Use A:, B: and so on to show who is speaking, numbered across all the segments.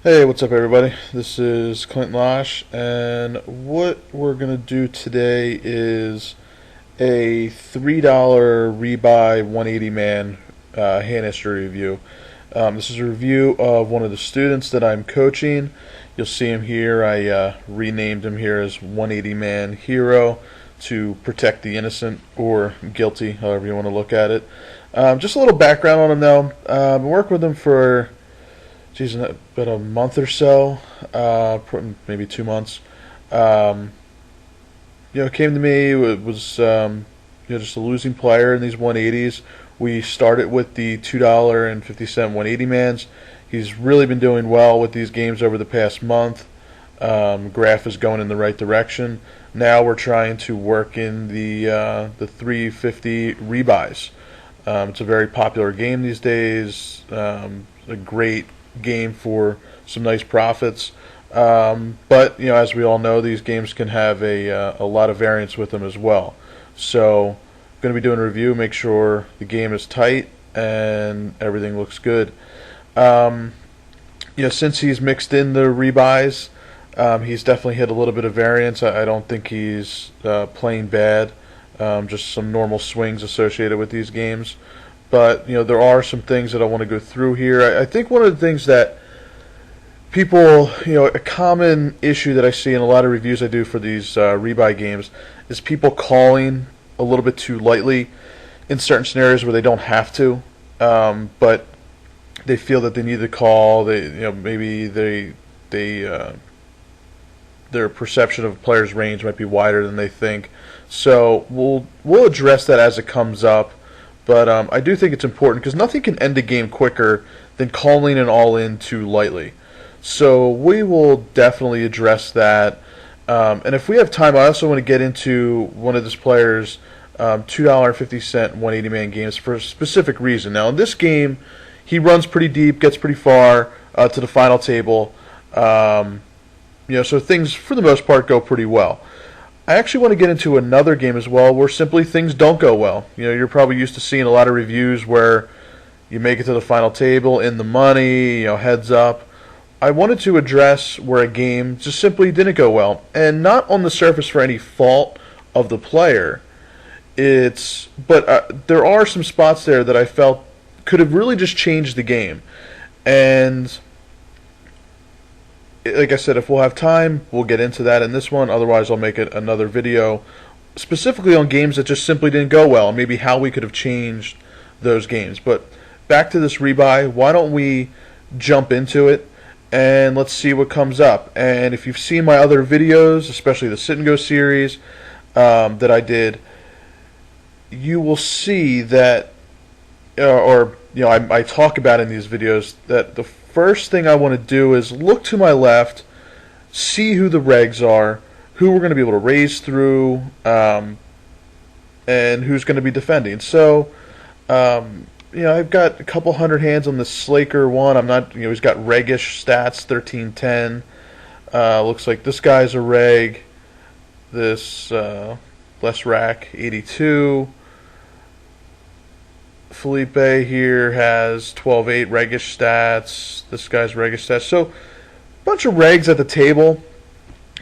A: Hey, what's up, everybody? This is Clint Losh, and what we're going to do today is a $3 rebuy 180 man hand history review. This is a review of one of the students that I'm coaching. You'll see him here. I renamed him here as 180 man hero to protect the innocent or guilty, however you want to look at it. Just a little background on him, though. I've been working with him for about a month or so, maybe 2 months. Um, Came to me. It was just a losing player in these 180s. We started with the $2.50 180 mans. He's really been doing well with these games over the past month. Graph is going in the right direction. Now we're trying to work in the 350 rebuys. It's a very popular game these days. A great game for some nice profits. But as we all know, these games can have a lot of variance with them as well. So, going to be doing a review, make sure the game is tight and everything looks good. Um, since he's mixed in the rebuys, he's definitely hit a little bit of variance. I don't think he's playing bad. Just some normal swings associated with these games. But there are some things that I want to go through here. I think one of the things that people, a common issue that I see in a lot of reviews I do for these rebuy games is people calling a little bit too lightly in certain scenarios where they don't have to, but they feel that they need to call. Maybe their perception of a player's range might be wider than they think. So we'll address that as it comes up. But I do think it's important because nothing can end a game quicker than calling an all-in too lightly. So we will definitely address that. And if we have time, I also want to get into one of this player's $2.50 180 man games for a specific reason. Now, in this game, he runs pretty deep, gets pretty far to the final table. So things, for the most part, go pretty well. I actually want to get into another game as well where simply things don't go well. You're probably used to seeing a lot of reviews where you make it to the final table, in the money, heads up. I wanted to address where a game just simply didn't go well, and not on the surface for any fault of the player. But there are some spots there that I felt could have really just changed the game. And like I said, if we'll have time, we'll get into that in this one. Otherwise, I'll make it another video specifically on games that just simply didn't go well, and maybe how we could have changed those games. But back to this rebuy, why don't we jump into it and let's see what comes up. And if you've seen my other videos, especially the Sit and Go series that I did, you will see that, I talk about in these videos that the first thing I want to do is look to my left, see who the regs are, who we're going to be able to raise through, and who's going to be defending. So, I've got a couple hundred hands on the Slaker one. I'm not, he's got regish stats, 1310. Looks like this guy's a reg. This Les Rack, 82. Felipe here has 12-8 regish stats. This guy's regish stats. So, a bunch of regs at the table.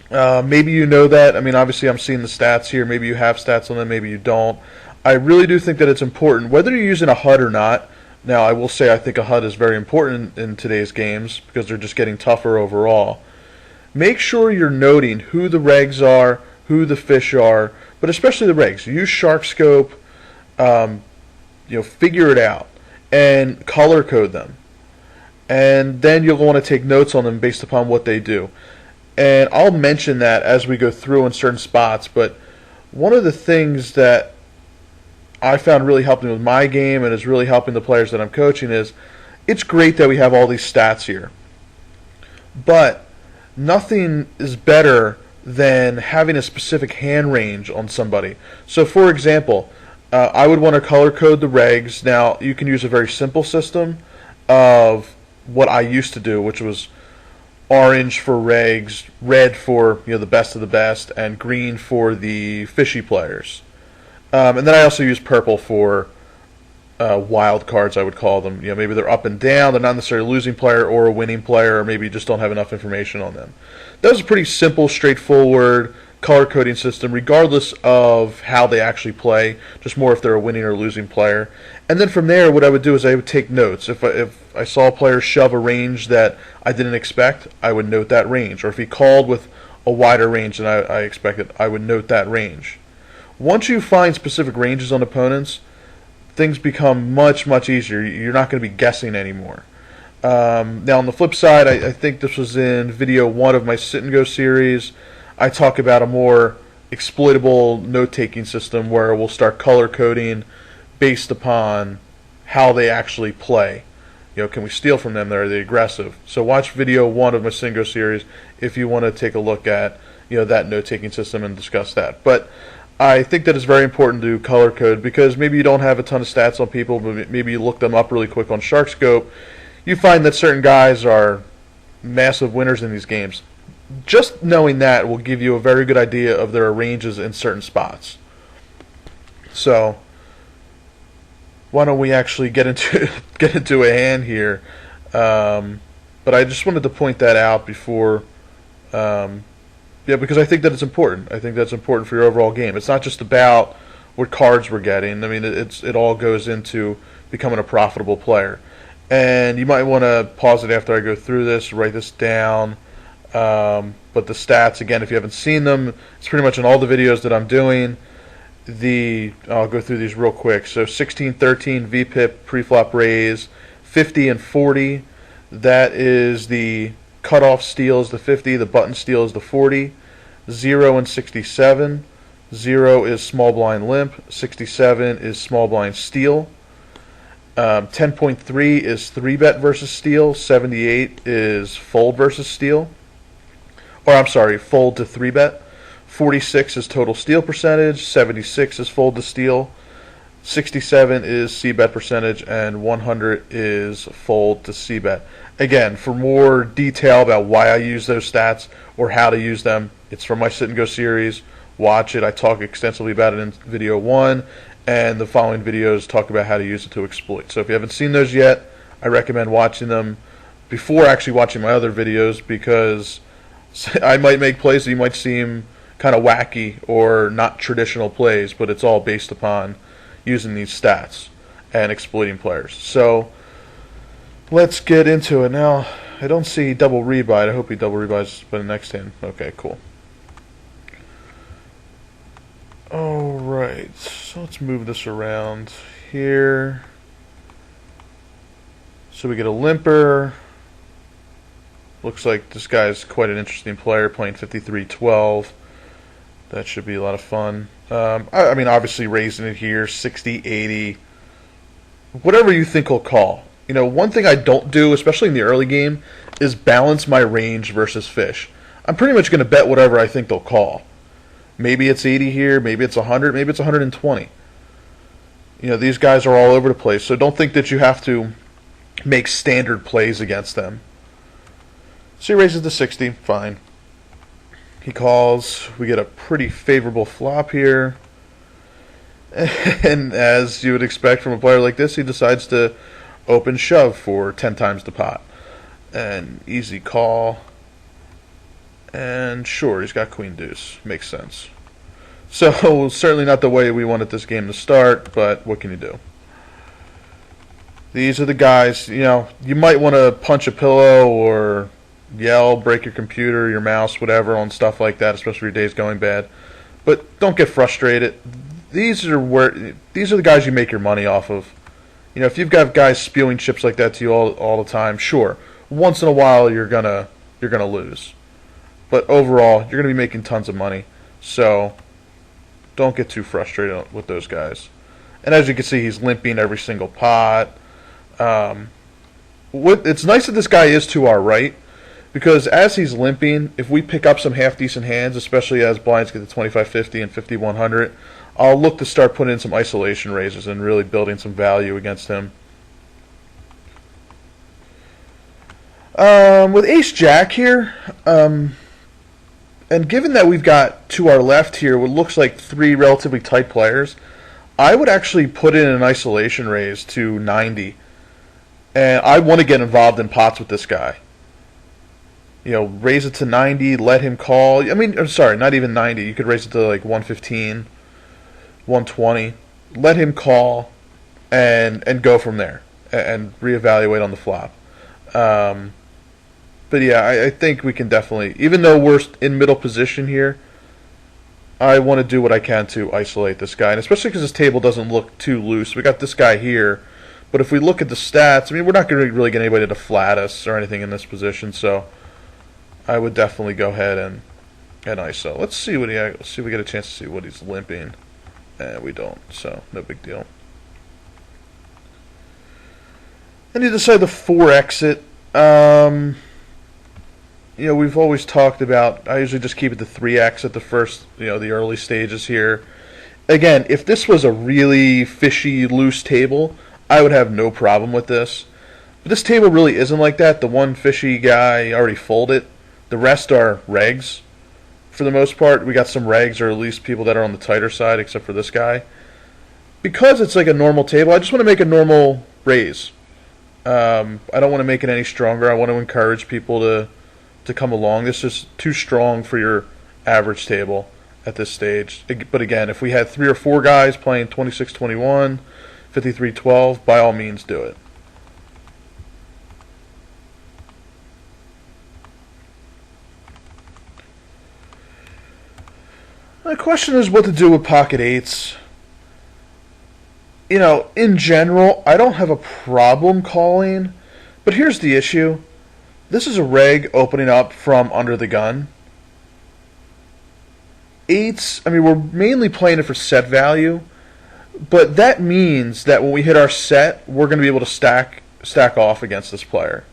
A: Maybe you know that. I mean, obviously, I'm seeing the stats here. Maybe you have stats on them. Maybe you don't. I really do think that it's important, whether you're using a HUD or not. Now, I will say I think a HUD is very important in today's games because they're just getting tougher overall. Make sure you're noting who the regs are, who the fish are, but especially the regs. Use SharkScope. Figure it out and color code them. And then you'll want to take notes on them based upon what they do. And I'll mention that as we go through in certain spots, but one of the things that I found really helping with my game and is really helping the players that I'm coaching is it's great that we have all these stats here. But nothing is better than having a specific hand range on somebody. So, for example, I would want to color code the regs. Now, you can use a very simple system of what I used to do, which was orange for regs, red for the best of the best, and green for the fishy players. And then I also use purple for wild cards, I would call them. Maybe they're up and down. They're not necessarily a losing player or a winning player, or maybe you just don't have enough information on them. That was a pretty simple, straightforward color coding system, regardless of how they actually play, just more if they're a winning or losing player. And then from there, what I would do is I would take notes. If I saw a player shove a range that I didn't expect, I would note that range. Or if he called with a wider range than I expected, I would note that range. Once you find specific ranges on opponents, things become much, much easier. You're not going to be guessing anymore. Now, on the flip side, I think this was in video 1 of my Sit and Go series. I talk about a more exploitable note-taking system where we'll start color coding based upon how they actually play. Can we steal from them? Are they aggressive? So watch video 1 of my Sit and Go series if you want to take a look at that note-taking system and discuss that. But I think that it's very important to color code because maybe you don't have a ton of stats on people, but maybe you look them up really quick on SharkScope. You find that certain guys are massive winners in these games. Just knowing that will give you a very good idea of their ranges in certain spots. So why don't we actually get into a hand here? But I just wanted to point that out before. Because I think that it's important. I think that's important for your overall game. It's not just about what cards we're getting. I mean, it all goes into becoming a profitable player. And you might want to pause it after I go through this, write this down. But the stats, again, if you haven't seen them, it's pretty much in all the videos that I'm doing. I'll go through these real quick. So 16-13 VPIP preflop raise, 50 and 40. That is the cutoff steal is the 50, the button steal is the 40. 0 and 67. 0 is small blind limp. 67 is small blind steal. 10.3 is 3-bet versus steal. 78 is fold versus steal. Or I'm sorry, fold to 3-bet. 46 is total steal percentage. 76 is fold to steal. 67 is C-bet percentage. And 100 is fold to C-bet. Again, for more detail about why I use those stats or how to use them, it's from my Sit and Go series. Watch it. I talk extensively about it in video 1. And the following videos talk about how to use it to exploit. So if you haven't seen those yet, I recommend watching them before actually watching my other videos because I might make plays that you might seem kind of wacky or not traditional plays, but it's all based upon using these stats and exploiting players. So let's get into it. Now, I don't see double rebuy. I hope he double rebuys by the next hand. Okay, cool. Alright, so let's move this around here. So we get a limper. Looks like this guy's quite an interesting player, playing 53-12. That should be a lot of fun. I mean, obviously raising it here, 60, 80. Whatever you think he'll call. One thing I don't do, especially in the early game, is balance my range versus fish. I'm pretty much going to bet whatever I think they'll call. Maybe it's 80 here, maybe it's 100, maybe it's 120. These guys are all over the place, so don't think that you have to make standard plays against them. So he raises to 60, fine. He calls, we get a pretty favorable flop here. And as you would expect from a player like this, he decides to open shove for 10 times the pot. And easy call. And sure, he's got queen deuce. Makes sense. So, certainly not the way we wanted this game to start, but what can you do? These are the guys, you might want to punch a pillow or yell, break your computer, your mouse, whatever, on stuff like that, especially if your day's going bad. But don't get frustrated. These are the guys you make your money off of. If you've got guys spewing chips like that to you all the time, sure. Once in a while you're gonna lose. But overall, you're going to be making tons of money. So don't get too frustrated with those guys. And as you can see, he's limping every single pot. It's nice that this guy is to our right, because as he's limping, if we pick up some half-decent hands, especially as blinds get to 25-50 and 50-100, I'll look to start putting in some isolation raises and really building some value against him. With ace-jack here, and given that we've got to our left here what looks like 3 relatively tight players, I would actually put in an isolation raise to 90, and I want to get involved in pots with this guy. Raise it to 90, let him call. I mean, I'm sorry, not even 90. You could raise it to like 115, 120. Let him call, and go from there, and reevaluate on the flop. But yeah, I think we can definitely, even though we're in middle position here, I want to do what I can to isolate this guy, and especially because this table doesn't look too loose. We got this guy here, but if we look at the stats, I mean, we're not going to really get anybody to flat us or anything in this position, so I would definitely go ahead and ISO. Let's see what let's see if we get a chance to see what he's limping. We don't, so no big deal. And you decide the 4 exit. We've always talked about, I usually just keep it to 3x at the first, the early stages here. Again, if this was a really fishy, loose table, I would have no problem with this. But this table really isn't like that. The one fishy guy already folded. The rest are regs, for the most part. We got some regs, or at least people that are on the tighter side, except for this guy. Because it's like a normal table, I just want to make a normal raise. I don't want to make it any stronger. I want to encourage people to come along. This is too strong for your average table at this stage. But again, if we had 3 or 4 guys playing 26-21, 53-12, by all means do it. The question is what to do with pocket 8s. In general, I don't have a problem calling, but here's the issue. This is a reg opening up from under the gun. 8s, I mean, we're mainly playing it for set value, but that means that when we hit our set, we're going to be able to stack off against this player.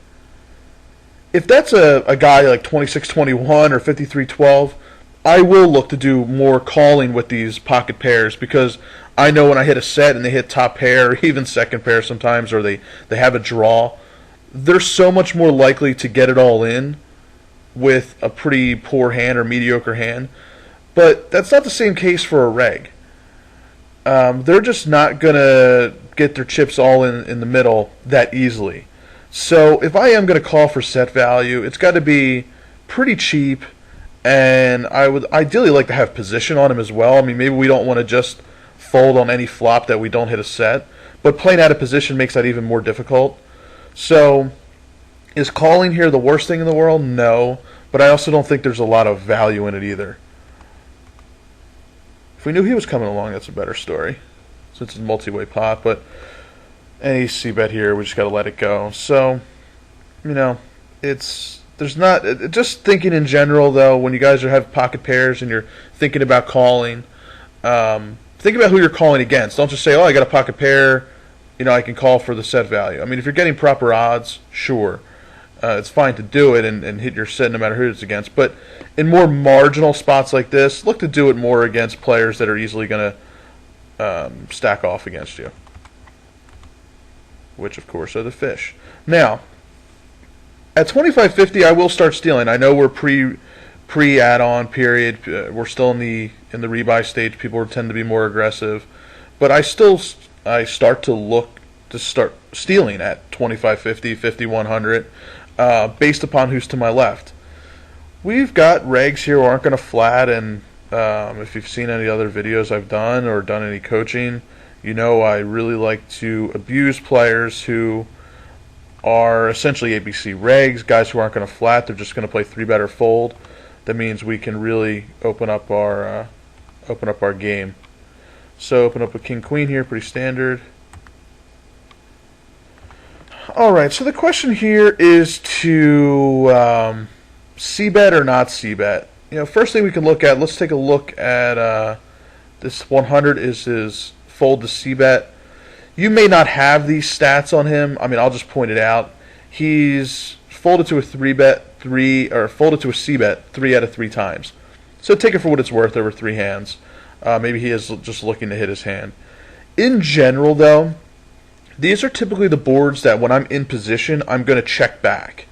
A: If that's a guy like 26-21 or 53-12, I will look to do more calling with these pocket pairs, because I know when I hit a set and they hit top pair, or even second pair sometimes, or they have a draw, they're so much more likely to get it all in with a pretty poor hand or mediocre hand. But that's not the same case for a reg. They're just not going to get their chips all in the middle that easily. So if I am going to call for set value, it's got to be pretty cheap, and I would ideally like to have position on him as well. I mean, maybe we don't want to just fold on any flop that we don't hit a set, but playing out of position makes that even more difficult. So, is calling here the worst thing in the world? No, but I also don't think there's a lot of value in it either. If we knew he was coming along, that's a better story, since it's a multi-way pot, but any c-bet here, we just got to let it go. So, just thinking in general, though, when you guys have pocket pairs and you're thinking about calling, think about who you're calling against. Don't just say, I got a pocket pair, I can call for the set value. I mean, if you're getting proper odds, sure. It's fine to do it and hit your set no matter who it's against. But in more marginal spots like this, look to do it more against players that are easily going to stack off against you, which, of course, are the fish. Now, at 25.50, I will start stealing. I know we're pre add-on period. We're still in the rebuy stage. People tend to be more aggressive, but I start to look to start stealing at 25.50, 5100, based upon who's to my left. We've got regs here who aren't going to flat, and if you've seen any other videos I've done or done any coaching, I really like to abuse players who are essentially ABC regs, guys who aren't going to flat. They're just going to play 3-bet or fold. That means we can really open up our game. So open up a king queen here, pretty standard. All right, so the question here is to c-bet or not c-bet. First thing we can look at, let's take a look at this 100 is his fold to c-bet. You may not have these stats on him. I mean, I'll just point it out. He's folded to a 3-bet, folded to a c-bet 3 out of 3 times. So take it for what it's worth over 3 hands. Maybe he is just looking to hit his hand. In general, though, these are typically the boards that when I'm in position, I'm going to check back.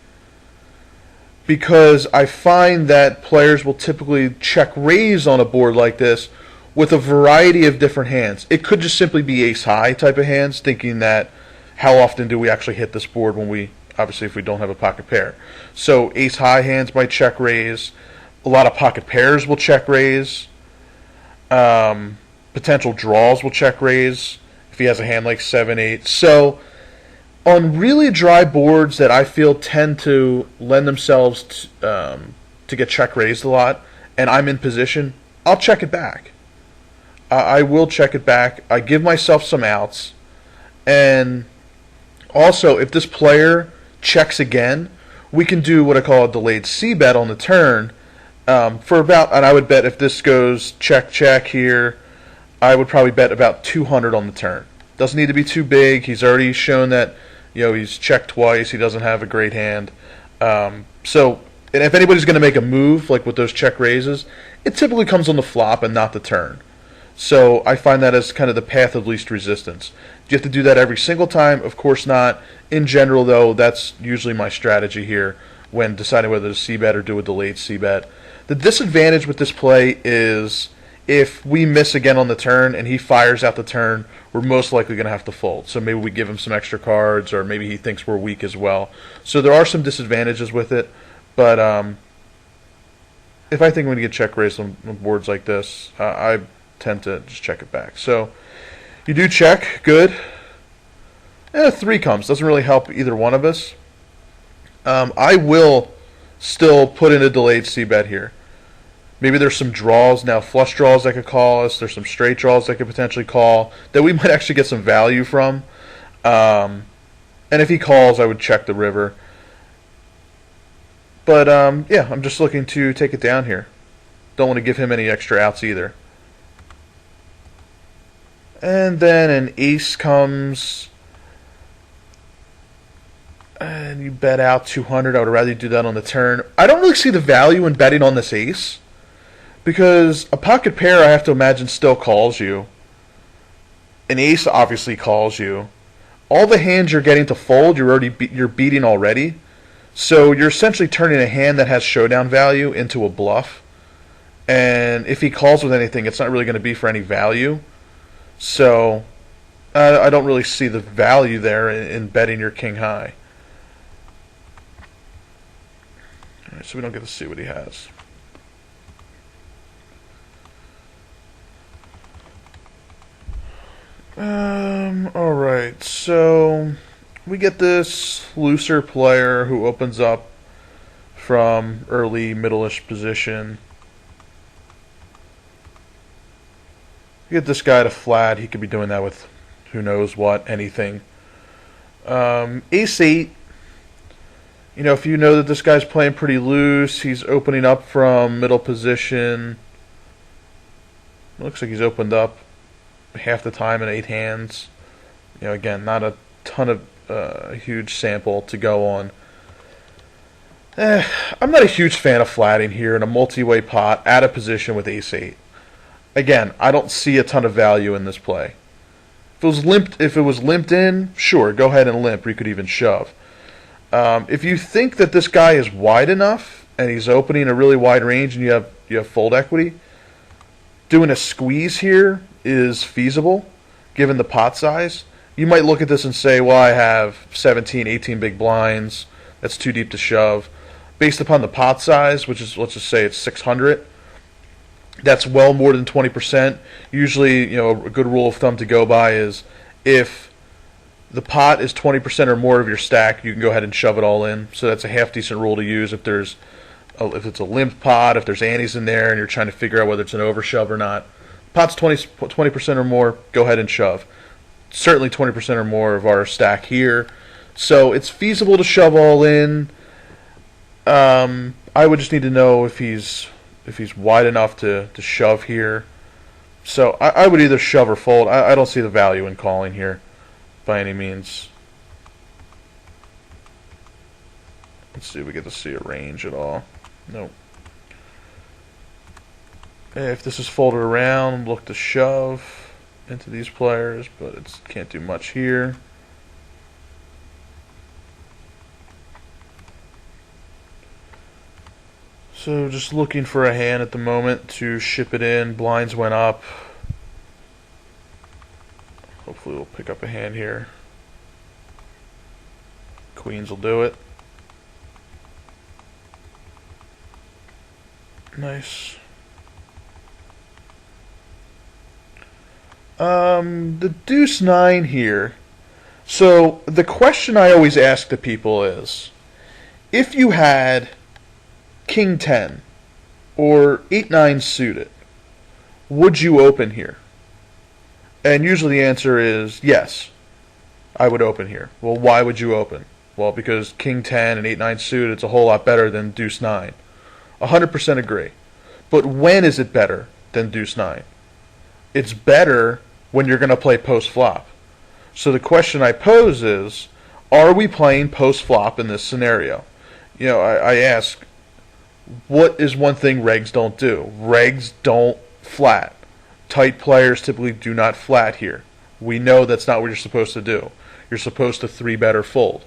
A: Because I find that players will typically check raise on a board like this with a variety of different hands. It could just simply be ace high type of hands, thinking that how often do we actually hit this board when we, obviously if we don't have a pocket pair. So ace high hands might check raise. A lot of pocket pairs will check raise. Potential draws will check raise if he has a hand like 7-8. So on really dry boards that I feel tend to lend themselves to get check raised a lot, and I'm in position, I'll check it back. I will check it back. I give myself some outs. And also, if this player checks again, we can do what I call a delayed C-bet on the turn for about, and I would bet if this goes check, check here, I would probably bet about 200 on the turn. Doesn't need to be too big. He's already shown that, he's checked twice. He doesn't have a great hand. So, and if anybody's going to make a move, like with those check raises, it typically comes on the flop and not the turn. So I find that as kind of the path of least resistance. Do you have to do that every single time? Of course not. In general, though, that's usually my strategy here when deciding whether to c-bet or do a delayed c-bet. The disadvantage with this play is if we miss again on the turn and he fires out the turn, we're most likely going to have to fold. So maybe we give him some extra cards, or maybe he thinks we're weak as well. So there are some disadvantages with it, but if I think we're going to get check raised on boards like this, I tend to just check it back. So you do check, good. And a 3 comes. Doesn't really help either one of us. I will still put in a delayed c-bet here. Maybe there's some draws now, flush draws that could call us. There's some straight draws that could potentially call that we might actually get some value from. And if he calls, I would check the river. But yeah, I'm just looking to take it down here. Don't want to give him any extra outs either. And then an ace comes, and you bet out 200. I would rather do that on the turn. I don't really see the value in betting on this ace, because a pocket pair, I have to imagine, still calls you. An ace obviously calls you. All the hands you're getting to fold, you're beating already. So you're essentially turning a hand that has showdown value into a bluff. And if he calls with anything, it's not really going to be for any value. So I don't really see the value there in betting your king high. All right, so we don't get to see what he has. All right, so we get this looser player who opens up from early middle-ish position. You get this guy to flat. He could be doing that with who knows what, anything. Ace-8. If you know that this guy's playing pretty loose, he's opening up from middle position. Looks like he's opened up half the time in 8 hands. Again, not a ton of huge sample to go on. I'm not a huge fan of flatting here in a multi-way pot out of position with ace-8. Again, I don't see a ton of value in this play. If it was limped in, sure, go ahead and limp, or you could even shove. If you think that this guy is wide enough and he's opening a really wide range and you have fold equity, doing a squeeze here is feasible given the pot size. You might look at this and say, well, I have 17, 18 big blinds. That's too deep to shove. Based upon the pot size, which is, let's just say it's 600, that's well more than 20%. Usually, a good rule of thumb to go by is if the pot is 20% or more of your stack, you can go ahead and shove it all in. So that's a half decent rule to use if it's a limp pot, if there's antes in there and you're trying to figure out whether it's an overshove or not. Pot's 20% or more, go ahead and shove. Certainly 20% or more of our stack here. So it's feasible to shove all in. I would just need to know if he's wide enough to shove here. So I would either shove or fold. I don't see the value in calling here by any means. Let's see if we get to see a range at all. Nope. If this is folded around, look to shove into these players, but it can't do much here. So just looking for a hand at the moment to ship it in. Blinds went up. Hopefully we'll pick up a hand here. Queens will do it. Nice. The deuce 9 here. So the question I always ask to people is, if you had king 10 or 8-9 suited, would you open here? And usually the answer is yes, I would open here. Well, why would you open? Well, because king 10 and 8-9 suited, it's a whole lot better than deuce 9. 100% agree. But when is it better than deuce 9? It's better when you're going to play post flop. So the question I pose is, are we playing post flop in this scenario? You know, I ask, what is one thing regs don't do? Regs don't flat. Tight players typically do not flat here. We know that's not what you're supposed to do. You're supposed to 3-bet or fold.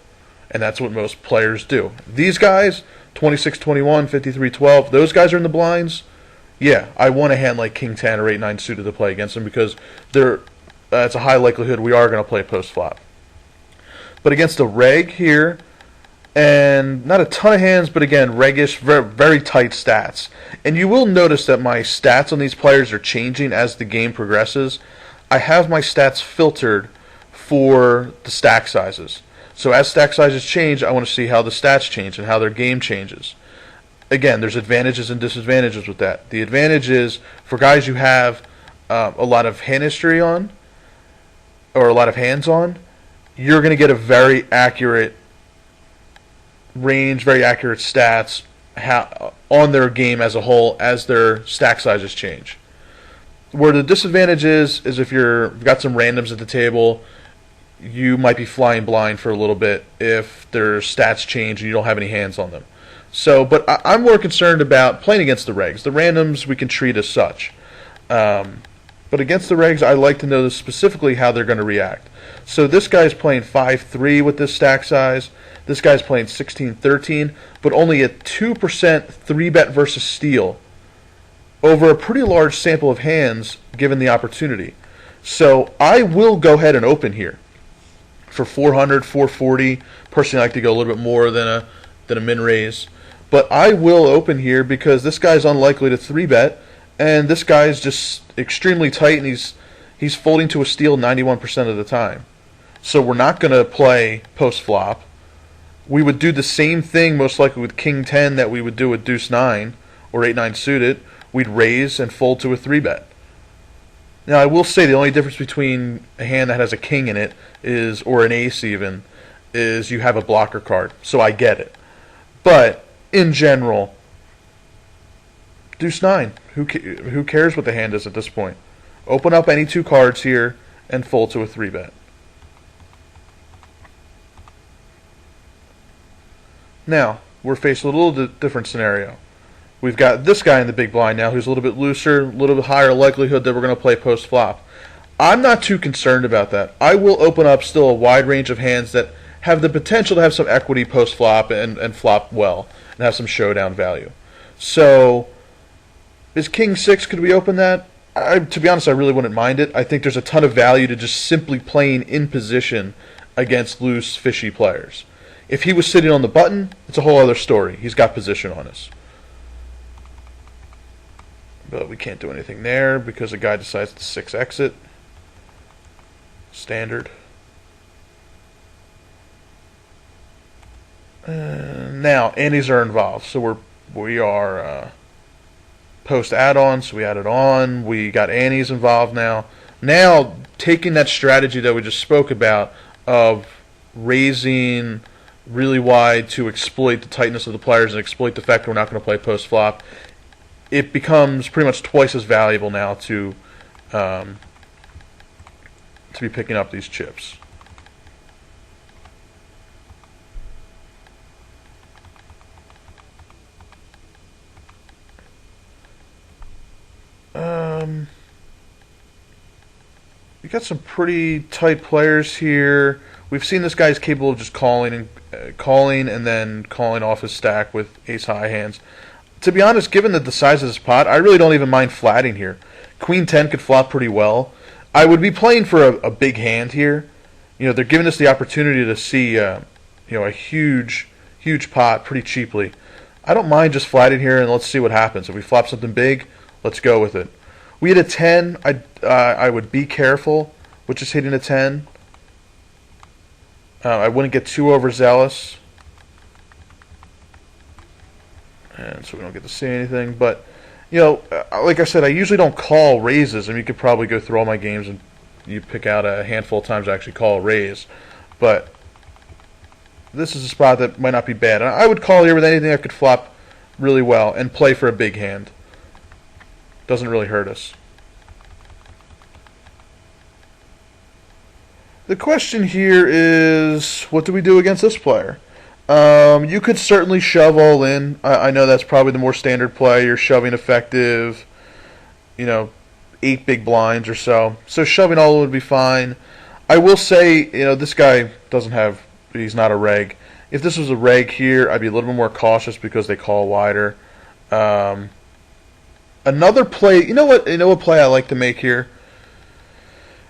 A: And that's what most players do. These guys, 26-21, 53-12, those guys are in the blinds. Yeah, I want a hand like king 10 or 8-9 suited to play against them because it's a high likelihood we are going to play post flop. But against a reg here, and not a ton of hands, but again, regish, very, very tight stats. And you will notice that my stats on these players are changing as the game progresses. I have my stats filtered for the stack sizes. So as stack sizes change, I want to see how the stats change and how their game changes. Again, there's advantages and disadvantages with that. The advantage is for guys you have a lot of hand history on, or a lot of hands on, you're going to get a very accurate range, very accurate stats on their game as a whole as their stack sizes change. Where the disadvantage is if you've got some randoms at the table, you might be flying blind for a little bit if their stats change and you don't have any hands on them. So, but I'm more concerned about playing against the regs. The randoms we can treat as such. But against the regs, I like to know specifically how they're going to react. So this guy's playing 5-3 with this stack size. This guy's playing 16-13, but only a 2% 3-bet versus steal over a pretty large sample of hands given the opportunity. So I will go ahead and open here for 400, 440. Personally, I like to go a little bit more than a min raise. But I will open here because this guy's unlikely to 3-bet, and this guy's just extremely tight, and he's folding to a steal 91% of the time. So we're not going to play post-flop. We would do the same thing most likely with king 10 that we would do with deuce 9 or 8-9 suited. We'd raise and fold to a 3-bet. Now I will say the only difference between a hand that has a king in it is, or an ace even, is you have a blocker card. So I get it. But in general, deuce 9. Who cares what the hand is at this point? Open up any two cards here and fold to a 3-bet. Now, we're faced with a little different scenario. We've got this guy in the big blind now who's a little bit looser, a little bit higher likelihood that we're going to play post-flop. I'm not too concerned about that. I will open up still a wide range of hands that have the potential to have some equity post-flop and flop well and have some showdown value. So, is king 6, could we open that? To be honest, I really wouldn't mind it. I think there's a ton of value to just simply playing in position against loose, fishy players. If he was sitting on the button, it's a whole other story. He's got position on us. But we can't do anything there because the guy decides to 6 exit. Standard. Now, antes are involved. So we are post add-on, so we added on. We got antes involved now. Now, taking that strategy that we just spoke about of raising really wide to exploit the tightness of the players and exploit the fact that we're not going to play post-flop, it becomes pretty much twice as valuable now to be picking up these chips. We got some pretty tight players here. We've seen this guy's capable of just calling and then calling off his stack with ace-high hands. To be honest, given the size of this pot, I really don't even mind flatting here. Queen 10 could flop pretty well. I would be playing for a big hand here. They're giving us the opportunity to see, a huge pot pretty cheaply. I don't mind just flatting here and let's see what happens. If we flop something big, let's go with it. We hit a 10. I would be careful with just hitting a 10. I wouldn't get too overzealous. And so we don't get to see anything. But, like I said, I usually don't call raises. I mean, you could probably go through all my games and you pick out a handful of times I actually call a raise. But this is a spot that might not be bad. I would call here with anything that could flop really well and play for a big hand. Doesn't really hurt us. The question here is, what do we do against this player? You could certainly shove all in. I know that's probably the more standard play. You're shoving effective, 8 big blinds or so. So shoving all in would be fine. I will say, this guy he's not a reg. If this was a reg here, I'd be a little bit more cautious because they call wider. Another play, you know what play I like to make here?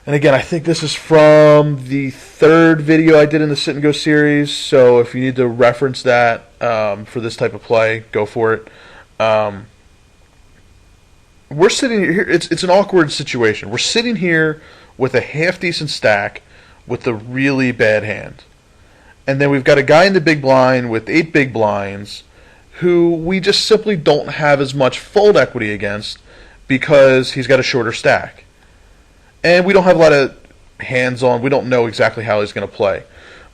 A: And again, I think this is from the 3rd video I did in the Sit and Go series, so if you need to reference that for this type of play, go for it. We're sitting here, it's an awkward situation. We're sitting here with a half-decent stack with a really bad hand. And then we've got a guy in the big blind with 8 big blinds who we just simply don't have as much fold equity against because he's got a shorter stack. And we don't have a lot of hands on. We don't know exactly how he's going to play.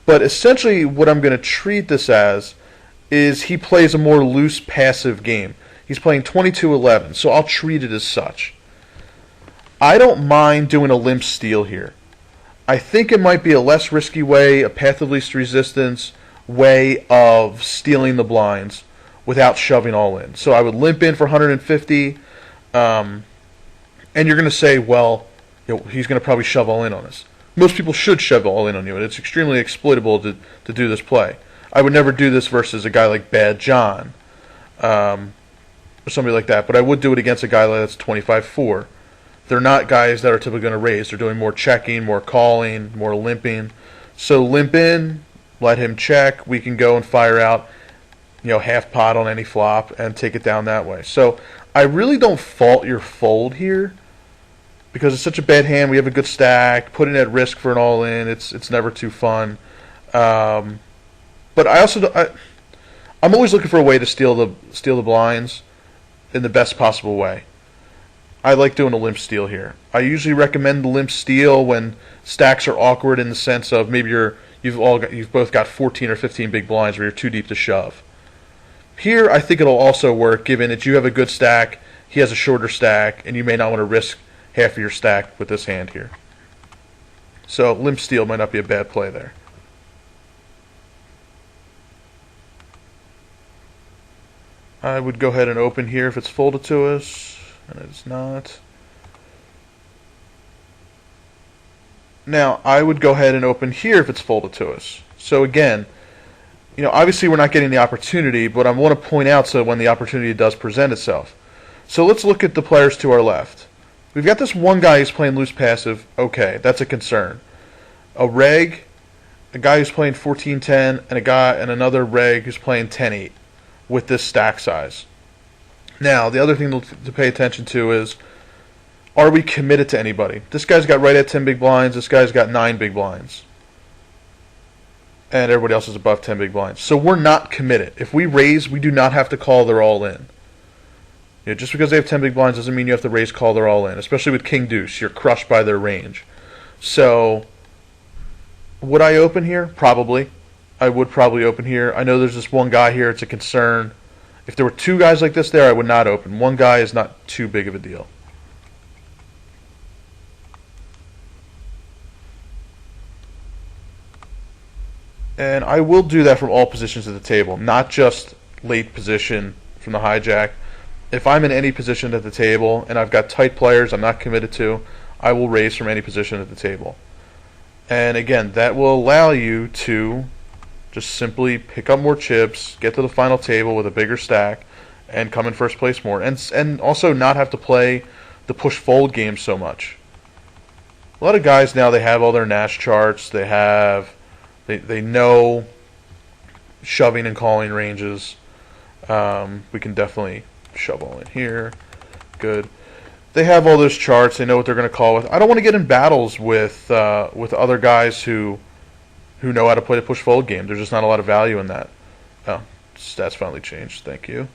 A: But essentially what I'm going to treat this as is he plays a more loose passive game. He's playing 22-11, so I'll treat it as such. I don't mind doing a limp steal here. I think it might be a less risky way, a path of least resistance way of stealing the blinds without shoving all in. So I would limp in for 150, and you're going to say, well, he's going to probably shove all in on us. Most people should shove all in on you, and it's extremely exploitable to do this play. I would never do this versus a guy like Bad John or somebody like that, but I would do it against a guy that's 25-4. They're not guys that are typically going to raise. They're doing more checking, more calling, more limping. So limp in, let him check. We can go and fire out, half pot on any flop and take it down that way. So I really don't fault your fold here because it's such a bad hand. We have a good stack. Putting at risk for an all-in, it's never too fun. But I'm always looking for a way to steal the blinds in the best possible way. I like doing a limp steal here. I usually recommend the limp steal when stacks are awkward in the sense of maybe you've both got 14 or 15 big blinds where you're too deep to shove. Here, I think it'll also work given that you have a good stack, he has a shorter stack, and you may not want to risk half of your stack with this hand here. So limp steal might not be a bad play there. I would go ahead and open here if it's folded to us, and it's not. Now, I would go ahead and open here if it's folded to us. So again, obviously we're not getting the opportunity, but I want to point out so when the opportunity does present itself. So let's look at the players to our left. We've got this one guy who's playing loose passive. Okay, that's a concern. A reg, a guy who's playing 14-10, and another reg who's playing 10-8 with this stack size. Now, the other thing to pay attention to is, are we committed to anybody? This guy's got right at 10 big blinds. This guy's got 9 big blinds. And everybody else is above 10 big blinds. So we're not committed. If we raise, we do not have to call they're all in. Just because they have 10 big blinds doesn't mean you have to raise call they're all in. Especially with King Deuce. You're crushed by their range. So, would I open here? Probably. I would probably open here. I know there's this one guy here. It's a concern. If there were 2 guys like this there, I would not open. One guy is not too big of a deal. And I will do that from all positions at the table, not just late position from the hijack. If I'm in any position at the table and I've got tight players I'm not committed to, I will raise from any position at the table. And again, that will allow you to just simply pick up more chips, get to the final table with a bigger stack, and come in first place more. And also not have to play the push-fold game so much. a lot of guys now, they have all their Nash charts. They know shoving and calling ranges. We can definitely shove all in here. Good. They have all those charts. They know what they're going to call with. I don't want to get in battles with other guys who know how to play the push fold game. There's just not a lot of value in that. Oh, stats finally changed. Thank you.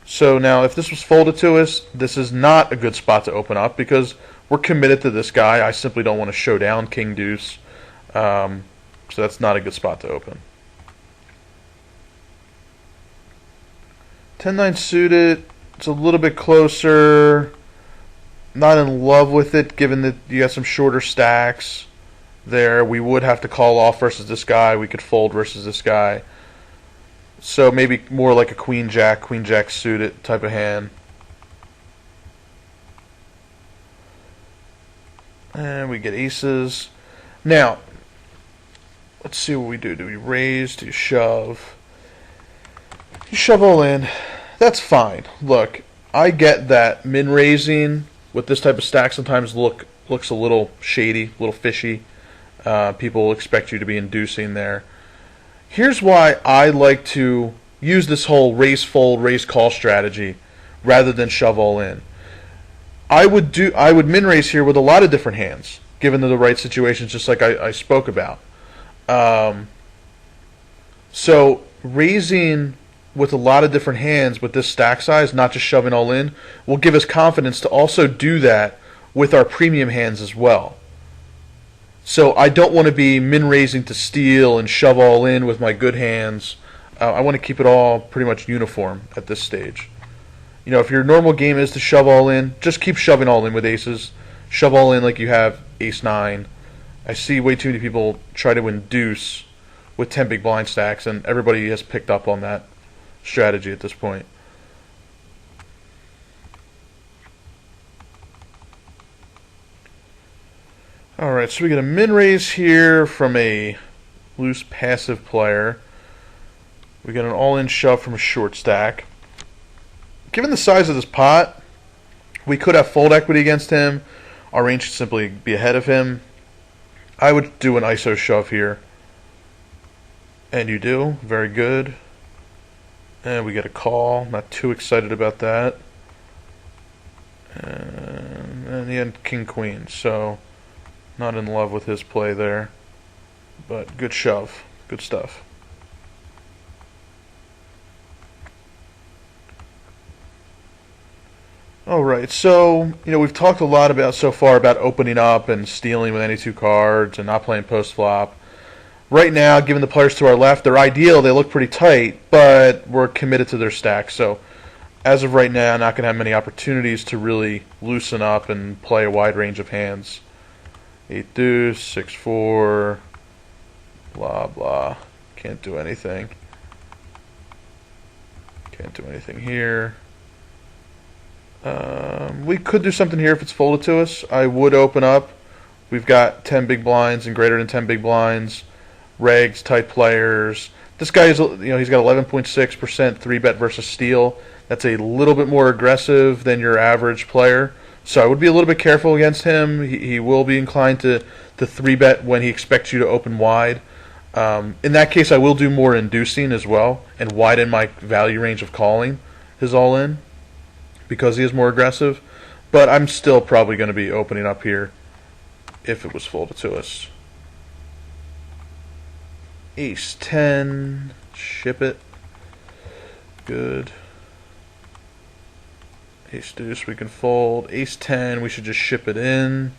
A: So now, if this was folded to us, this is not a good spot to open up because we're committed to this guy. I simply don't want to show down King Deuce. So that's not a good spot to open. 10-9 suited. It's a little bit closer. Not in love with it, given that you got some shorter stacks there. We would have to call off versus this guy. We could fold versus this guy. So maybe more like a queen jack suited type of hand. And we get aces. Now, let's see what we do. Do we raise? Do you shove? You shove all in. That's fine. Look, I get that min raising with this type of stack sometimes looks a little shady, a little fishy. People expect you to be inducing there. Here's why I like to use this whole raise fold, raise call strategy rather than shove all in. I would min raise here with a lot of different hands, given the right situations, just like I spoke about. So raising with a lot of different hands with this stack size, not just shoving all in, will give us confidence to also do that with our premium hands as well. So I don't want to be min-raising to steal and shove all in with my good hands. I want to keep it all pretty much uniform at this stage. You know, if your normal game is to shove all in, just keep shoving all in with aces. Shove all in like you have ace-9. I see way too many people try to induce with 10 big blind stacks, and everybody has picked up on that strategy at this point. Alright, so we get a min raise here from a loose passive player. We get an all-in shove from a short stack. Given the size of this pot, we could have fold equity against him. Our range should simply be ahead of him. I would do an ISO shove here. And you do. Very good. And we get a call. Not too excited about that. And in the end, king queen. So not in love with his play there. But good shove. Good stuff. Alright, so, we've talked a lot about so far about opening up and stealing with any two cards and not playing post flop. Right now, given the players to our left, they're ideal, they look pretty tight, but we're committed to their stack. So, as of right now, I'm not going to have many opportunities to really loosen up and play a wide range of hands. 8 deuce, 6-4, blah blah. Can't do anything. Can't do anything here. We could do something here if it's folded to us. I would open up. We've got 10 big blinds and greater than 10 big blinds. Regs, tight players. This guy is, he's got 11.6% 3-bet versus steal. That's a little bit more aggressive than your average player. So I would be a little bit careful against him. He will be inclined to 3-bet when he expects you to open wide. In that case, I will do more inducing as well and widen my value range of calling his all-in because he is more aggressive. But I'm still probably going to be opening up here if it was folded to us. Ace 10, ship it. Good. Ace deuce we can fold. Ace 10, we should just ship it in.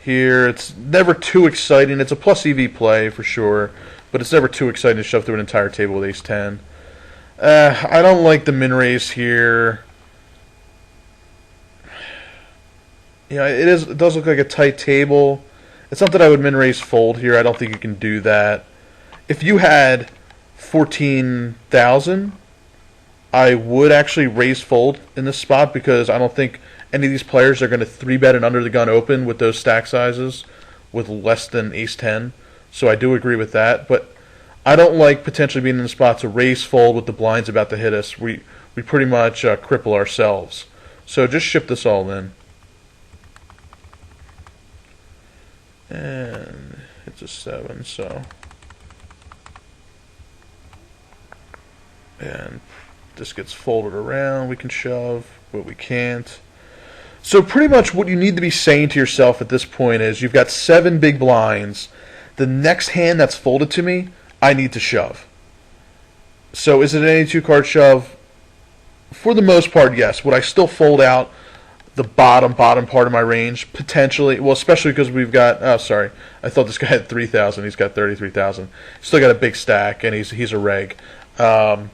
A: Here, it's never too exciting. It's a plus EV play for sure, but it's never too exciting to shove through an entire table with ace 10. I don't like the min raise here. It does look like a tight table. It's not that I would min raise fold here. I don't think you can do that. If you had 14,000, I would actually raise fold in this spot because I don't think any of these players are going to 3-bet an under the gun open with those stack sizes with less than ace 10. So I do agree with that, but I don't like potentially being in the spot to raise fold with the blinds about to hit us. We pretty much cripple ourselves. So just ship this all in. And it's a 7, so. And this gets folded around. We can shove, but we can't. So pretty much what you need to be saying to yourself at this point is you've got 7 big blinds. The next hand that's folded to me, I need to shove. So is it an 82 card shove? For the most part, yes. Would I still fold out the bottom part of my range? Potentially. Well, especially because we've got... Oh, sorry. I thought this guy had 3,000. He's got 33,000. Still got a big stack, and he's a reg. There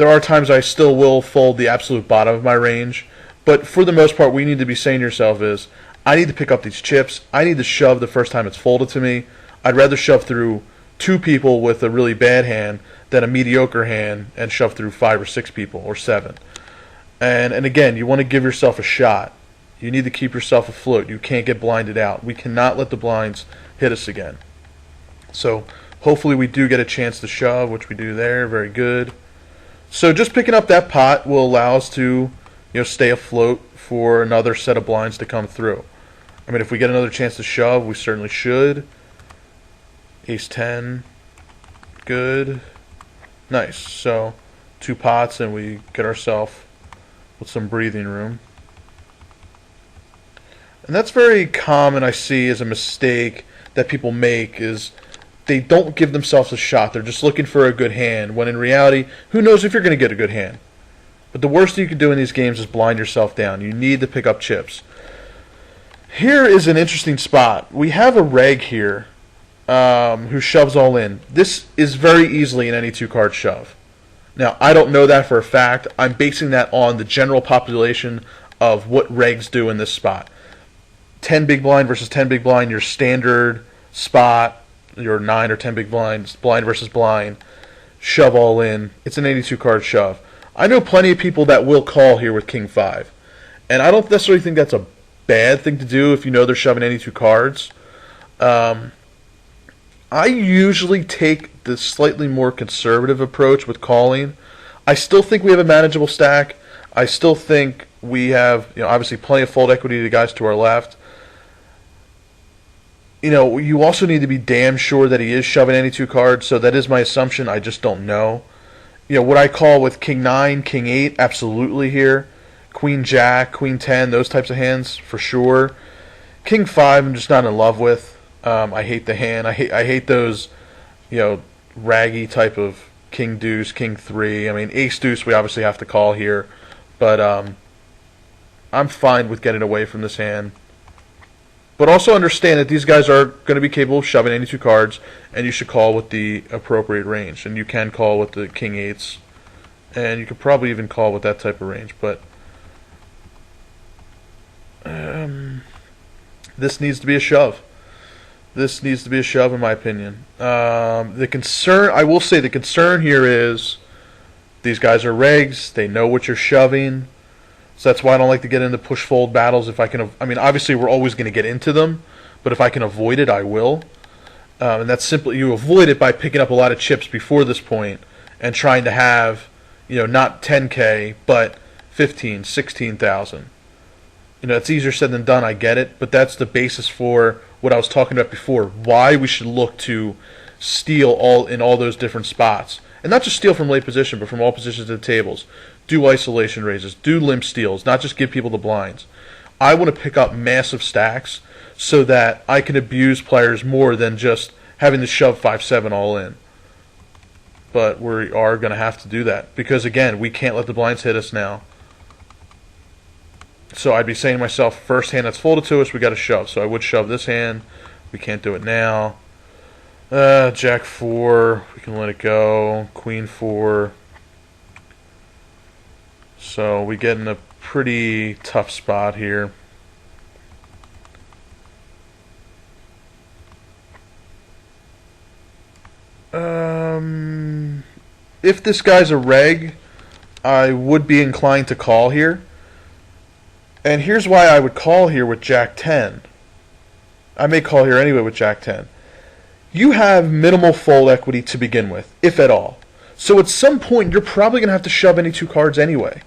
A: are times I still will fold the absolute bottom of my range. But for the most part, what you need to be saying to yourself is, I need to pick up these chips. I need to shove the first time it's folded to me. I'd rather shove through 2 people with a really bad hand than a mediocre hand and shove through 5 or 6 people or 7. And again, you want to give yourself a shot. You need to keep yourself afloat. You can't get blinded out. We cannot let the blinds hit us again. So hopefully we do get a chance to shove, which we do there. Very good. So just picking up that pot will allow us to stay afloat for another set of blinds to come through. I mean, if we get another chance to shove, we certainly should. Ace 10. Good. Nice. So 2 pots and we get ourselves with some breathing room. And that's very common, I see, as a mistake that people make, is they don't give themselves a shot. They're just looking for a good hand, when in reality, who knows if you're going to get a good hand. But the worst thing you can do in these games is blind yourself down. You need to pick up chips. Here is an interesting spot. We have a reg here who shoves all in. This is very easily an any 2-card shove. Now, I don't know that for a fact. I'm basing that on the general population of what regs do in this spot. 10 big blind versus 10 big blind, your standard spot, your 9 or 10 big blinds, blind versus blind, shove all in. It's an 82-card shove. I know plenty of people that will call here with King 5. And I don't necessarily think that's a bad thing to do if you know they're shoving 82 cards. I usually take the slightly more conservative approach with calling. I still think we have a manageable stack. I still think we have, obviously plenty of fold equity to the guys to our left. You also need to be damn sure that he is shoving 82 cards, so that is my assumption. I just don't know. What I call with King 9, King 8, absolutely here. Queen Jack, Queen 10, those types of hands, for sure. King 5, I'm just not in love with. I hate the hand. I hate those, raggy type of King Deuce, King 3. I mean, Ace Deuce we obviously have to call here. But I'm fine with getting away from this hand. But also understand that these guys are going to be capable of shoving 82 cards, and you should call with the appropriate range. And you can call with the King 8s, and you could probably even call with that type of range. But this needs to be a shove. This needs to be a shove, in my opinion. The concern here is these guys are regs. They know what you're shoving. So that's why I don't like to get into push-fold battles. If I can, obviously we're always going to get into them, but if I can avoid it, I will. And that's simply, you avoid it by picking up a lot of chips before this point and trying to have, not 10K, but 15, 16,000. It's easier said than done, I get it, but that's the basis for what I was talking about before, why we should look to steal in all those different spots. And not just steal from late position, but from all positions of the tables. Do isolation raises, do limp steals, not just give people the blinds. I want to pick up massive stacks so that I can abuse players more than just having to shove 5-7 all in. But we are going to have to do that because, again, we can't let the blinds hit us now. So I'd be saying to myself, first hand that's folded to us, we got to shove. So I would shove this hand. We can't do it now. Jack 4, we can let it go. Queen 4. So we get in a pretty tough spot here. If this guy's a reg, I would be inclined to call here. And here's why I would call here with Jack 10. I may call here anyway with Jack 10. You have minimal fold equity to begin with, if at all. So at some point, you're probably going to have to shove any 2 cards anyway.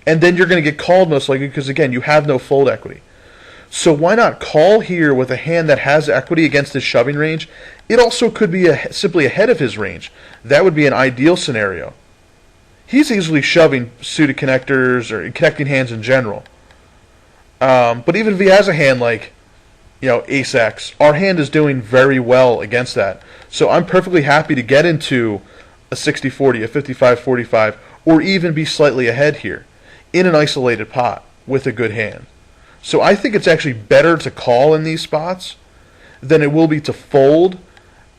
A: And then you're going to get called most likely because, again, you have no fold equity. So why not call here with a hand that has equity against his shoving range? It also could be simply ahead of his range. That would be an ideal scenario. He's easily shoving suited connectors or connecting hands in general. But even if he has a hand like, Ace X, our hand is doing very well against that. So I'm perfectly happy to get into a 60-40, a 55-45, or even be slightly ahead here in an isolated pot with a good hand. So I think it's actually better to call in these spots than it will be to fold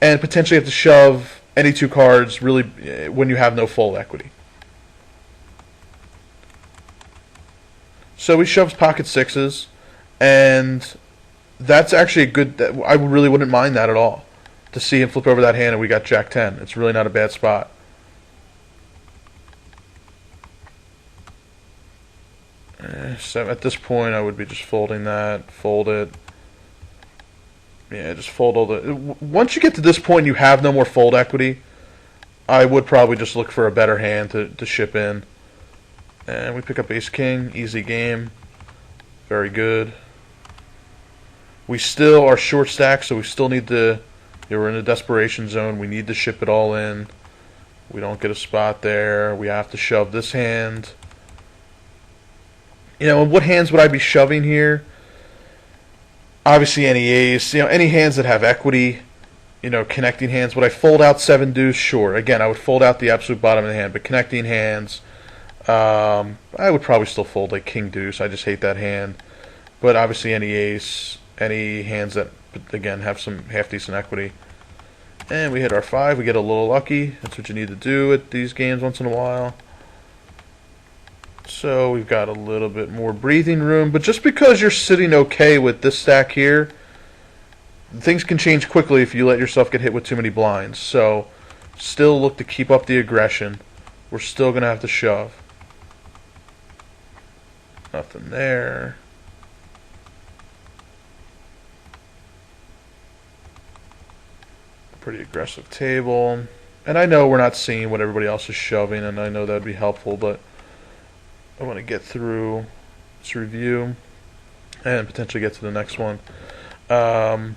A: and potentially have to shove any two cards really when you have no fold equity. So he shoves pocket sixes, and that's actually a good. I really wouldn't mind that at all. To see him flip over that hand and we got Jack 10. It's really not a bad spot. So at this point, I would be just folding that, fold it. Yeah, just fold all the. Once you get to this point, you have no more fold equity. I would probably just look for a better hand to ship in. And we pick up Ace King, easy game, very good. We still are short stacked, so we still need to. We're in a desperation zone. We need to ship it all in. We don't get a spot there. We have to shove this hand. What hands would I be shoving here? Obviously any ace. Any hands that have equity. Connecting hands. Would I fold out 7 deuce? Sure. Again, I would fold out the absolute bottom of the hand, but connecting hands. I would probably still fold like King Deuce. I just hate that hand. But obviously any ace, any hands that, again, have some half-decent equity. And we hit our 5. We get a little lucky. That's what you need to do at these games once in a while. So we've got a little bit more breathing room. But just because you're sitting okay with this stack here, things can change quickly if you let yourself get hit with too many blinds. So still look to keep up the aggression. We're still going to have to shove. Nothing there. Pretty aggressive table. And I know we're not seeing what everybody else is shoving, and I know that would be helpful, but I want to get through this review and potentially get to the next one. 10-9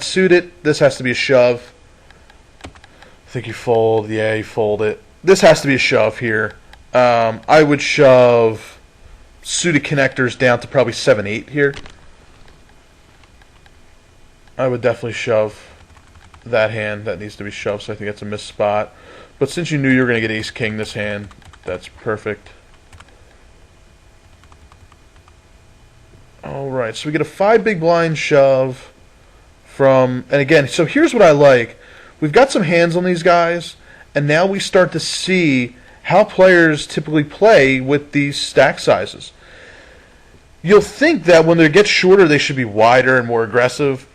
A: suited. This has to be a shove. I think you fold. Yeah, you fold it. This has to be a shove here. I would shove suited connectors down to probably 7-8 here. I would definitely shove that hand. That needs to be shoved, so I think that's a missed spot. But since you knew you were going to get ace-king this hand, that's perfect. Alright, so we get a 5 big blind shove from... And again, so here's what I like. We've got some hands on these guys, and now we start to see how players typically play with these stack sizes. You'll think that when they get shorter, they should be wider and more aggressive.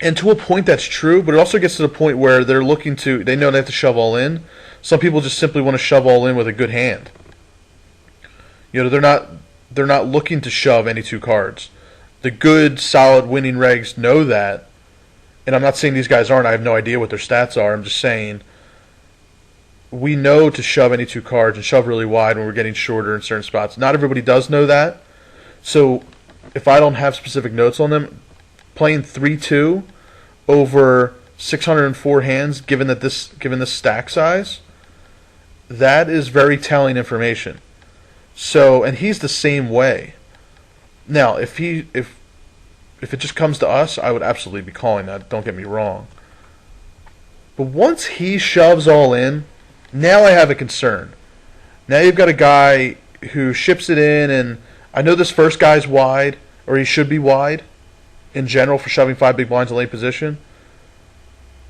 A: And to a point, that's true, but it also gets to the point where they're looking to, they know they have to shove all in. Some people just simply want to shove all in with a good hand. They're not looking to shove any two cards. The good, solid winning regs know that. And I'm not saying these guys aren't. I have no idea what their stats are. I'm just saying we know to shove any two cards and shove really wide when we're getting shorter in certain spots. Not everybody does know that. So if I don't have specific notes on them, playing 3-2 over 604 hands, given this stack size, that is very telling information. So, and he's the same way. Now, if it just comes to us, I would absolutely be calling that. Don't get me wrong. But once he shoves all in, now I have a concern. Now you've got a guy who ships it in, and I know this first guy's wide, or he should be wide in general for shoving 5 big blinds in late position.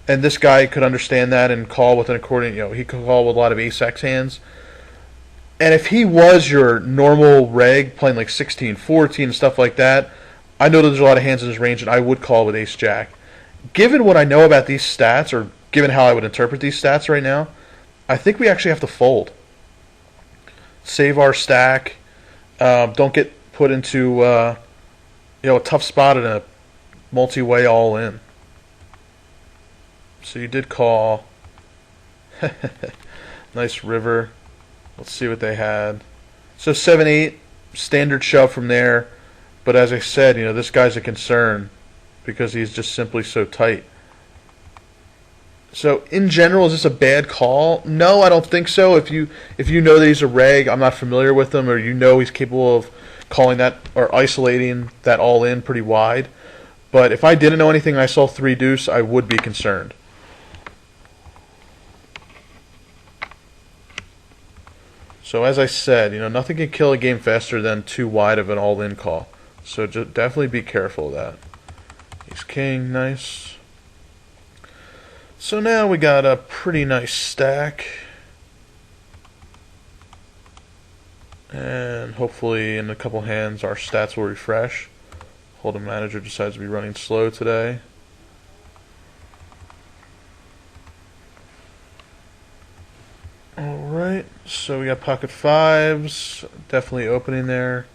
A: And this guy could understand that and call with an accordion. He could call with a lot of ace-x hands. And if he was your normal reg, playing like 16, 14, and stuff like that, I know there's a lot of hands in his range, and I would call with ace-jack. Given what I know about these stats, or given how I would interpret these stats right now, I think we actually have to fold. Save our stack. Don't get put into a tough spot in a multi-way all-in. So you did call. Nice river. Let's see what they had. So 7-8. standard shove from there. But as I said, this guy's a concern because he's just simply so tight. So in general, is this a bad call? No, I don't think so. If you know that he's a reg, I'm not familiar with him, or he's capable of calling that or isolating that all in pretty wide. But if I didn't know anything and I saw 3 deuce, I would be concerned. So as I said, nothing can kill a game faster than too wide of an all-in call. So just definitely be careful of that. Ace king, nice. So now we got a pretty nice stack. And hopefully in a couple hands our stats will refresh. Hold'em manager decides to be running slow today. Alright, so we got pocket fives, definitely opening there.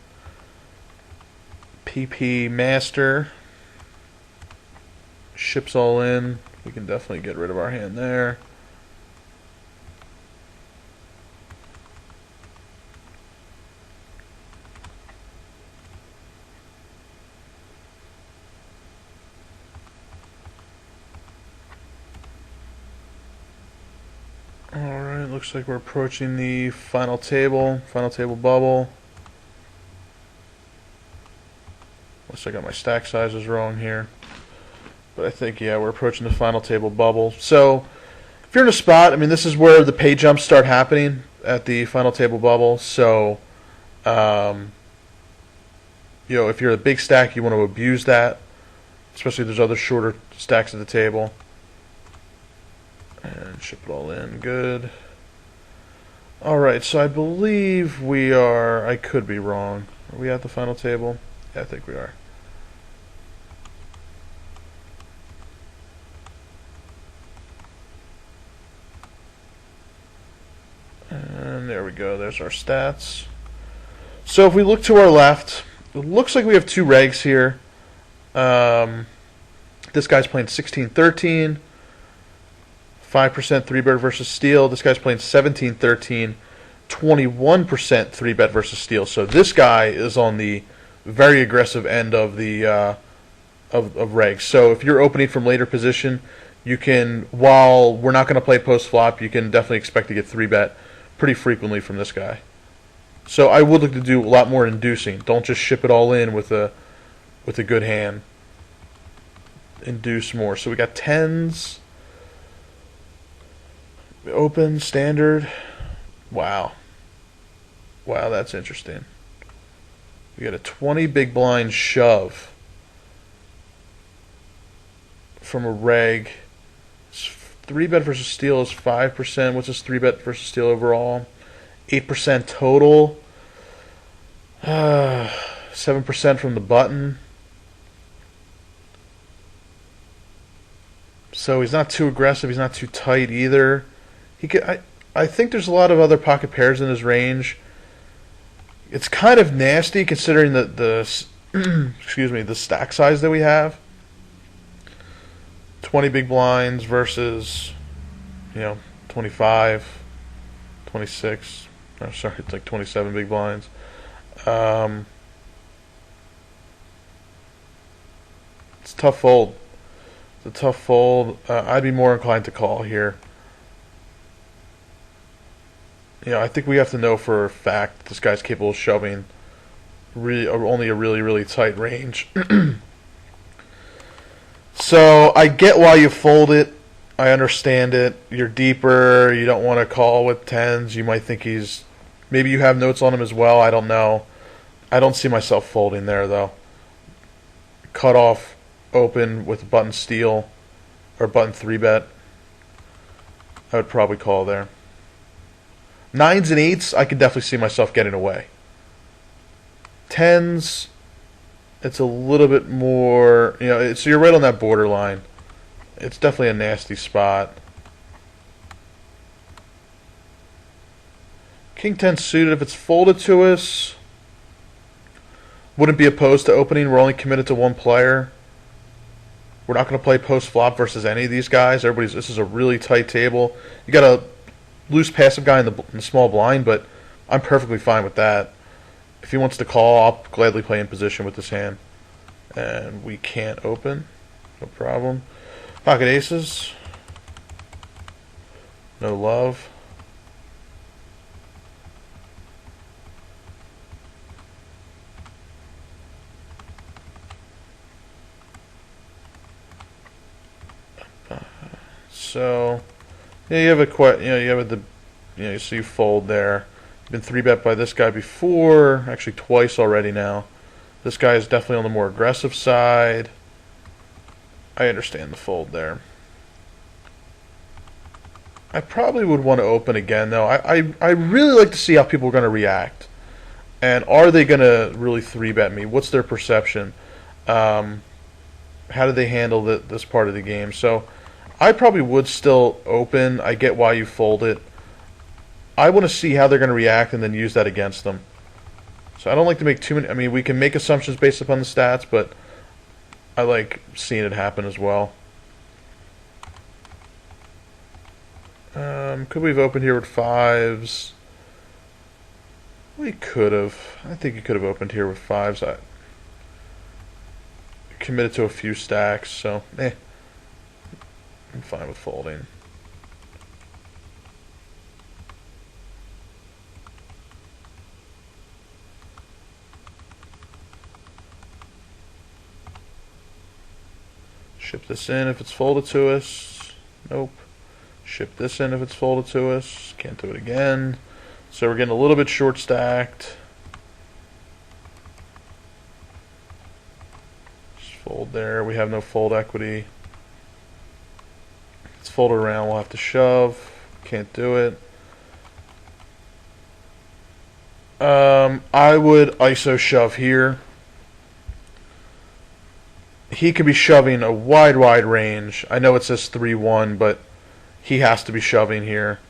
A: PP master. Ships all in. We can definitely get rid of our hand there. Alright, looks like we're approaching the final table bubble. Unless I got my stack sizes wrong here. But I think, yeah, we're approaching the final table bubble. So, if you're in a spot, this is where the pay jumps start happening at the final table bubble. So, if you're a big stack, you want to abuse that. Especially if there's other shorter stacks at the table. And ship it all in. Good. Alright, so I believe we are... I could be wrong. Are we at the final table? Yeah, I think we are. And there we go. There's our stats. So if we look to our left, it looks like we have 2 regs here. This guy's playing 16-13. 5% 3-bet versus steal. This guy's playing 17-13. 21% 3-bet versus steal. So this guy is on the very aggressive end of the of regs. So if you're opening from later position, you can, while we're not going to play post flop, you can definitely expect to get 3-bet pretty frequently from this guy. So I would look to do a lot more inducing. Don't just ship it all in with a good hand. Induce more. So we got 10s. Open, standard. Wow, that's interesting. We got a 20 big blind shove from a reg. 3-bet versus steal is 5%. What's this 3-bet versus steal overall? 8% total. 7% from the button. So he's not too aggressive. He's not too tight either. He could. I think there's a lot of other pocket pairs in his range. It's kind of nasty considering the excuse me, the stack size that we have. 20 big blinds versus 25, 26. Oh, sorry, it's like 27 big blinds. It's a tough fold. It's a tough fold. I'd be more inclined to call here. I think we have to know for a fact this guy's capable of shoving only a really, really tight range. So I get why you fold it. I understand it. You're deeper. You don't want to call with 10s. You might think maybe you have notes on him as well. I don't know. I don't see myself folding there, though. Cut off open with button steal or button 3-bet. I would probably call there. 9s and 8s, I can definitely see myself getting away. 10s, it's a little bit more, so you're right on that borderline. It's definitely a nasty spot. King 10 suited, if it's folded to us, wouldn't be opposed to opening. We're only committed to one player. We're not going to play post flop versus any of these guys. This is a really tight table. You got a loose passive guy in the small blind, but I'm perfectly fine with that. If he wants to call, I'll gladly play in position with this hand. And we can't open. No problem. Pocket aces. No love. So, yeah, you have so you fold there. You've been 3-bet by this guy before, actually twice already now. This guy is definitely on the more aggressive side. I understand the fold there. I probably would want to open again, though. I really like to see how people are going to react. And are they going to really 3-bet me? What's their perception? How do they handle this part of the game? So I probably would still open. I get why you fold it. I want to see how they're going to react and then use that against them. So I don't like to make too many. I mean, we can make assumptions based upon the stats, but I like seeing it happen as well. Could we have opened here with fives? We could have. I think you could have opened here with fives. I committed to a few stacks, so I'm fine with folding. Ship this in if it's folded to us. Nope. Ship this in if it's folded to us. Can't do it again. So we're getting a little bit short stacked. Just fold there. We have no fold equity. Let's fold it around. We'll have to shove. Can't do it. I would ISO shove here. He could be shoving a wide range. I know it says 3-1, but he has to be shoving here.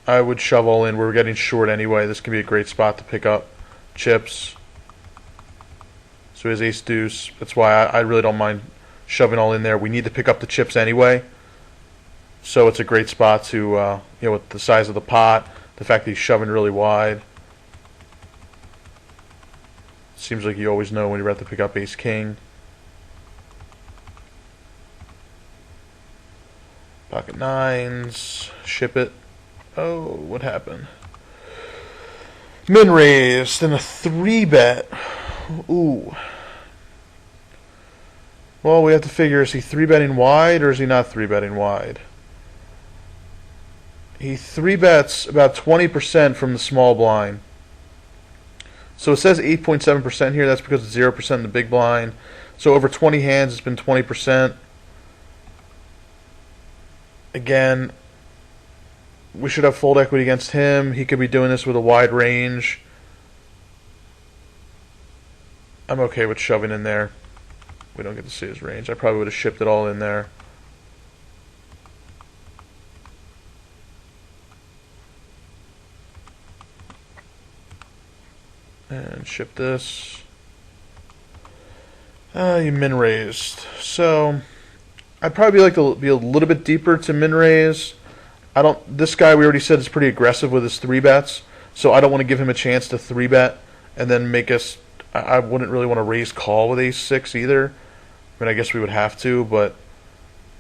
A: I would shove all in. We're getting short anyway. This can be a great spot to pick up chips. So he has ace deuce. That's why I really don't mind shoving all in there. We need to pick up the chips anyway. So it's a great spot to, with the size of the pot, the fact that he's shoving really wide. Seems like you always know when you're about to pick up ace king. Pocket nines, ship it. Oh, what happened? Min raised and a 3-bet. Ooh. Well, we have to figure, is he 3-betting wide or is he not 3-betting wide? He 3-bets about 20% from the small blind. So it says 8.7% here. That's because it's 0% in the big blind. So over 20 hands, it's been 20%. Again, we should have fold equity against him. He could be doing this with a wide range. I'm okay with shoving in there. We don't get to see his range. I probably would have shipped it all in there. And ship this. You min raised. So I'd probably like to be a little bit deeper to min raise. This guy we already said is pretty aggressive with his 3-bets, so I don't want to give him a chance to 3-bet and then make us. I wouldn't really want to raise call with ace 6 either. I mean, I guess we would have to, but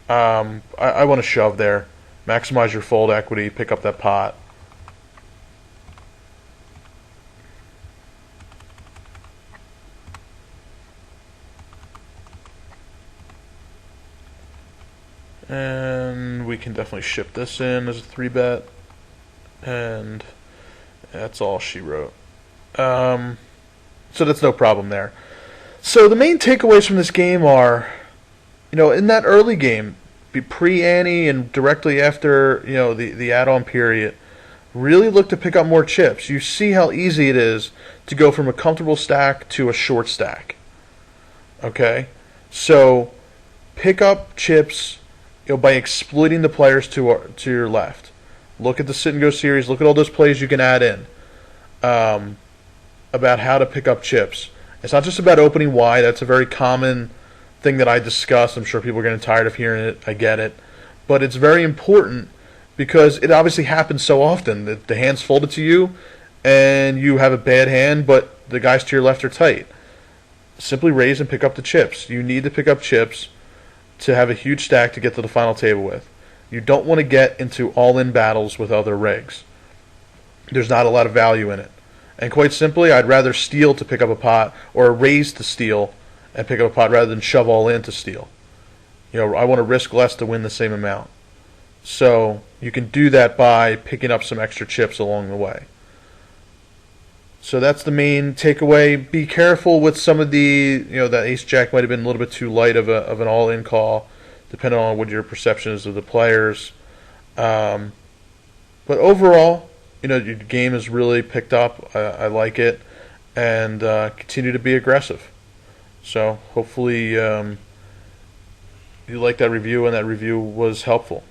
A: I want to shove there, maximize your fold equity, pick up that pot. And we can definitely ship this in as a 3-bet. And that's all she wrote. So that's no problem there. So the main takeaways from this game are, in that early game, pre-ante and directly after, the add-on period, really look to pick up more chips. You see how easy it is to go from a comfortable stack to a short stack. Okay? So pick up chips by exploiting the players to your left. Look at the sit and go series. Look at all those plays you can add in about how to pick up chips. It's not just about opening wide. That's a very common thing that I discuss. I'm sure people are getting tired of hearing it. I get it. But it's very important because it obviously happens so often that the hand's folded to you and you have a bad hand, but the guys to your left are tight. Simply raise and pick up the chips. You need to pick up chips to have a huge stack to get to the final table with. You don't want to get into all-in battles with other rigs. There's not a lot of value in it. And quite simply, I'd rather steal to pick up a pot or raise to steal and pick up a pot rather than shove all in to steal. I want to risk less to win the same amount. So you can do that by picking up some extra chips along the way. So that's the main takeaway. Be careful with some of that ace jack might have been a little bit too light of an all-in call, depending on what your perception is of the players. But overall, your game has really picked up. I like it, and continue to be aggressive. So hopefully you liked that review, and that review was helpful.